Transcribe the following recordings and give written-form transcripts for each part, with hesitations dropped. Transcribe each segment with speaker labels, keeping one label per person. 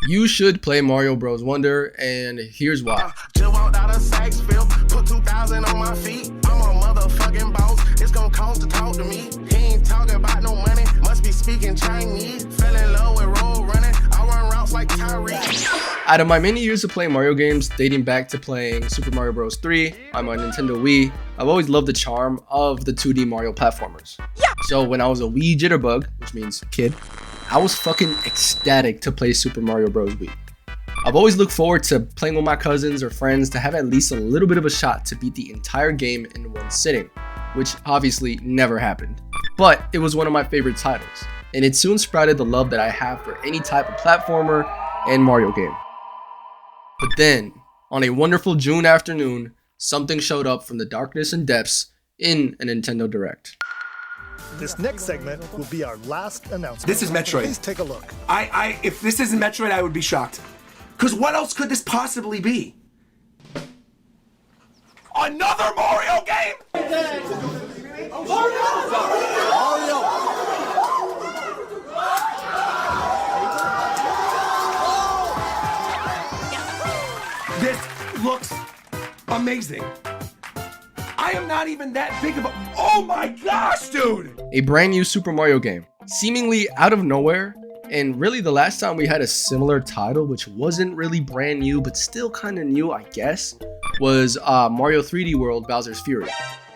Speaker 1: You should play Mario Bros. Wonder, and here's why.
Speaker 2: Just walked out of Sykesville, put 2,000 on my feet. I'm a motherfucking boss. It's gonna cost to talk to me. He ain't talking about no money. Must be speaking Chinese. Fell in love with road running. I run routes like Tyreek.
Speaker 1: Out of my many years of playing Mario games, dating back to playing Super Mario Bros. 3 on my Nintendo Wii, I've always loved the charm of the 2D Mario platformers. So when I was a Wii jitterbug, which means kid, I was fucking ecstatic to play Super Mario Bros. Wii. I've always looked forward to playing with my cousins or friends to have at least a little bit of a shot to beat the entire game in one sitting, which obviously never happened. But it was one of my favorite titles, and it soon sprouted the love that I have for any type of platformer and Mario game. But then, on a wonderful June afternoon, something showed up from the darkness and depths in a Nintendo Direct.
Speaker 3: This next segment will be our last announcement.
Speaker 4: This is Metroid.
Speaker 3: Please take a look.
Speaker 4: If this isn't Metroid, I would be shocked. Because what else could this possibly be? Another Mario game? Mario! This looks amazing. I am not even that big of a... Oh my gosh, dude!
Speaker 1: A brand new Super Mario game, seemingly out of nowhere, and really the last time we had a similar title, which wasn't really brand new, but still kind of new, I guess, was Mario 3D World Bowser's Fury.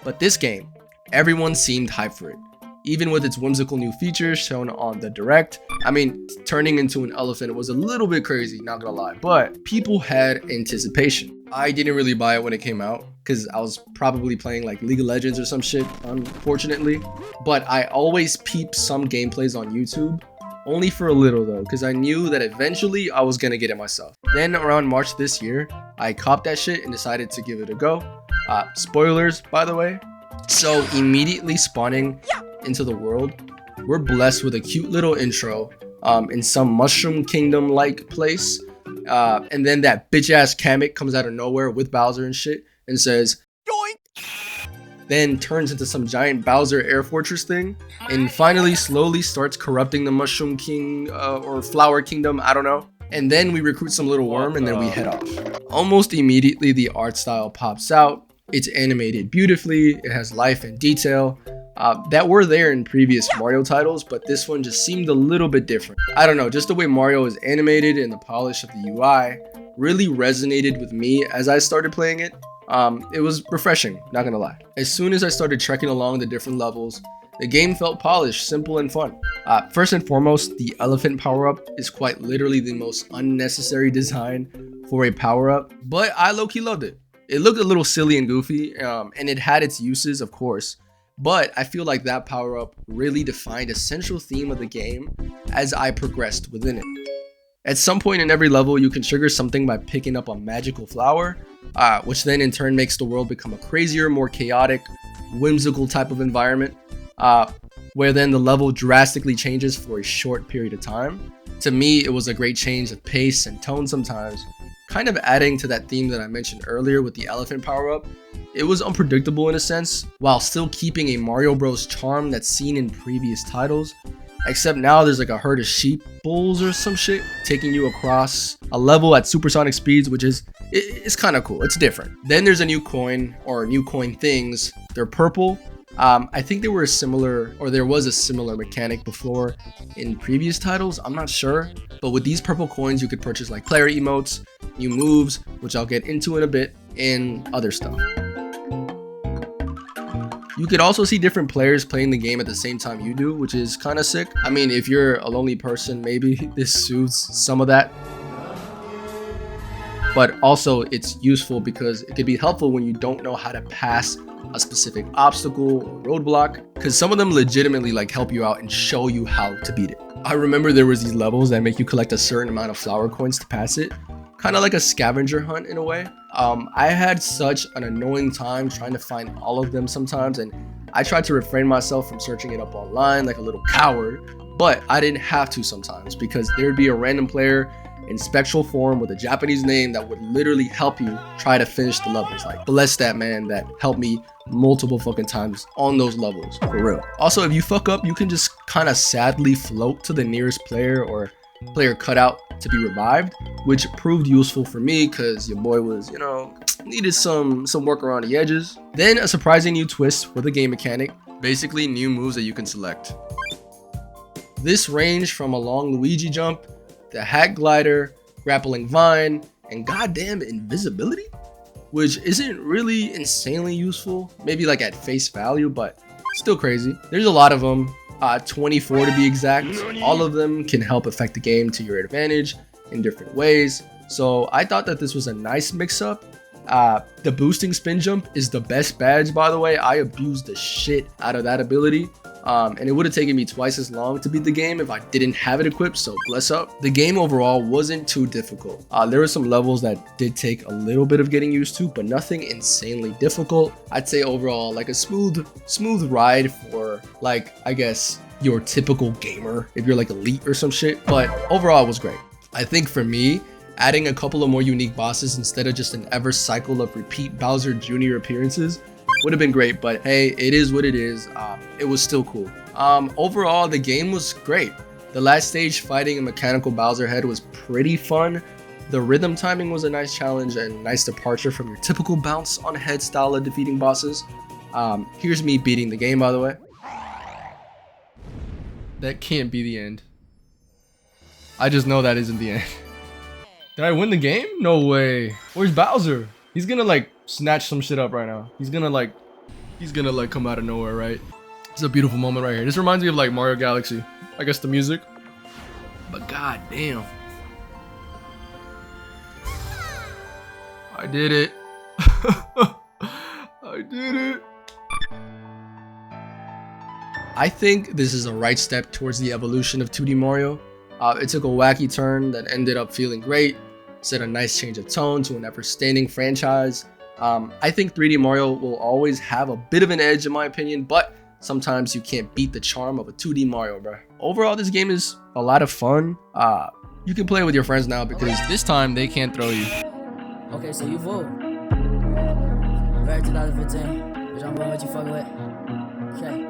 Speaker 1: But this game, everyone seemed hyped for it. Even with its whimsical new features shown on the Direct. I mean, turning into an elephant was a little bit crazy, not gonna lie, but people had anticipation. I didn't really buy it when it came out, because I was probably playing like League of Legends or some shit, unfortunately. But I always peep some gameplays on YouTube, only for a little though, because I knew that eventually I was gonna get it myself. Then around March this year, I copped that shit and decided to give it a go. Spoilers, by the way. So immediately spawning into the world, we're blessed with a cute little intro in some Mushroom Kingdom like place. And then that bitch ass Kamek comes out of nowhere with Bowser and shit and says, "Yoink!" Then turns into some giant Bowser Air Fortress thing, and finally slowly starts corrupting the Mushroom King or Flower Kingdom, I don't know. And then we recruit some little worm and then we head off. Almost immediately the art style pops out. It's animated beautifully, it has life and detail that were there in previous Mario titles, but this one just seemed a little bit different. I don't know, just the way Mario is animated and the polish of the UI really resonated with me as I started playing it. It was refreshing, not gonna lie. As soon as I started trekking along the different levels, the game felt polished, simple, and fun. First and foremost, the elephant power-up is quite literally the most unnecessary design for a power-up, but I low-key loved it. It looked a little silly and goofy, and it had its uses, of course, but I feel like that power-up really defined a central theme of the game as I progressed within it. At some point in every level, you can trigger something by picking up a magical flower, which then in turn makes the world become a crazier, more chaotic, whimsical type of environment, where then the level drastically changes for a short period of time. To me, it was a great change of pace and tone sometimes, kind of adding to that theme that I mentioned earlier with the elephant power-up. It was unpredictable in a sense, while still keeping a Mario Bros charm that's seen in previous titles. Except now there's like a herd of sheep bulls or some shit taking you across a level at supersonic speeds, which is, it's kind of cool. It's different. Then there's a new coin or new coin things. They're purple. I think there was a similar mechanic before in previous titles. I'm not sure, but with these purple coins, you could purchase like player emotes, new moves, which I'll get into in a bit, and other stuff. You could also see different players playing the game at the same time you do, which is kind of sick. I mean, if you're a lonely person, maybe this soothes some of that. But also it's useful because it could be helpful when you don't know how to pass a specific obstacle or roadblock, because some of them legitimately like help you out and show you how to beat it. I remember there was these levels that make you collect a certain amount of flower coins to pass it, kind of like a scavenger hunt in a way. I had such an annoying time trying to find all of them sometimes, and I tried to refrain myself from searching it up online like a little coward, but I didn't have to sometimes because there'd be a random player in spectral form with a Japanese name that would literally help you try to finish the levels. Like, bless that man that helped me multiple fucking times on those levels, for real. Also, if you fuck up, you can just kind of sadly float to the nearest player or player cutout to be revived, which proved useful for me because your boy was, you know, needed some work around the edges. Then a surprising new twist with a game mechanic, basically new moves that you can select. This ranged from a long Luigi jump, the hat glider, grappling vine, and goddamn invisibility, which isn't really insanely useful, maybe like at face value, but still crazy. There's a lot of them, 24 to be exact. All of them can help affect the game to your advantage in different ways. So I thought that this was a nice mix-up. The boosting spin jump is the best badge, by the way. I abused the shit out of that ability. And it would have taken me twice as long to beat the game if I didn't have it equipped, so bless up. The game overall wasn't too difficult. There were some levels that did take a little bit of getting used to, but nothing insanely difficult. I'd say overall like a smooth ride for, like, I guess your typical gamer if you're like elite or some shit, but overall it was great. I think for me, adding a couple of more unique bosses instead of just an ever cycle of repeat Bowser Jr. appearances would have been great, but hey, it is what it is. It was still cool. Overall, the game was great. The last stage fighting a mechanical Bowser head was pretty fun. The rhythm timing was a nice challenge and nice departure from your typical bounce on head style of defeating bosses. Here's me beating the game, by the way. That can't be the end. I just know that isn't the end. Did I win the game? No way. Where's Bowser? He's gonna like snatch some shit up right now. He's gonna like come out of nowhere, right? It's a beautiful moment right here. This reminds me of like Mario Galaxy. I guess the music. But god damn. I did it. I did it. I think this is a right step towards the evolution of 2D Mario. It took a wacky turn that ended up feeling great, set a nice change of tone to an ever-standing franchise. I think 3D Mario will always have a bit of an edge in my opinion, but sometimes you can't beat the charm of a 2D Mario, bro. Overall, this game is a lot of fun. You can play with your friends now because this time they can't throw you.
Speaker 5: Okay, so you vote. Very 2015. Bitch, I'm voting what you fuck with. Okay.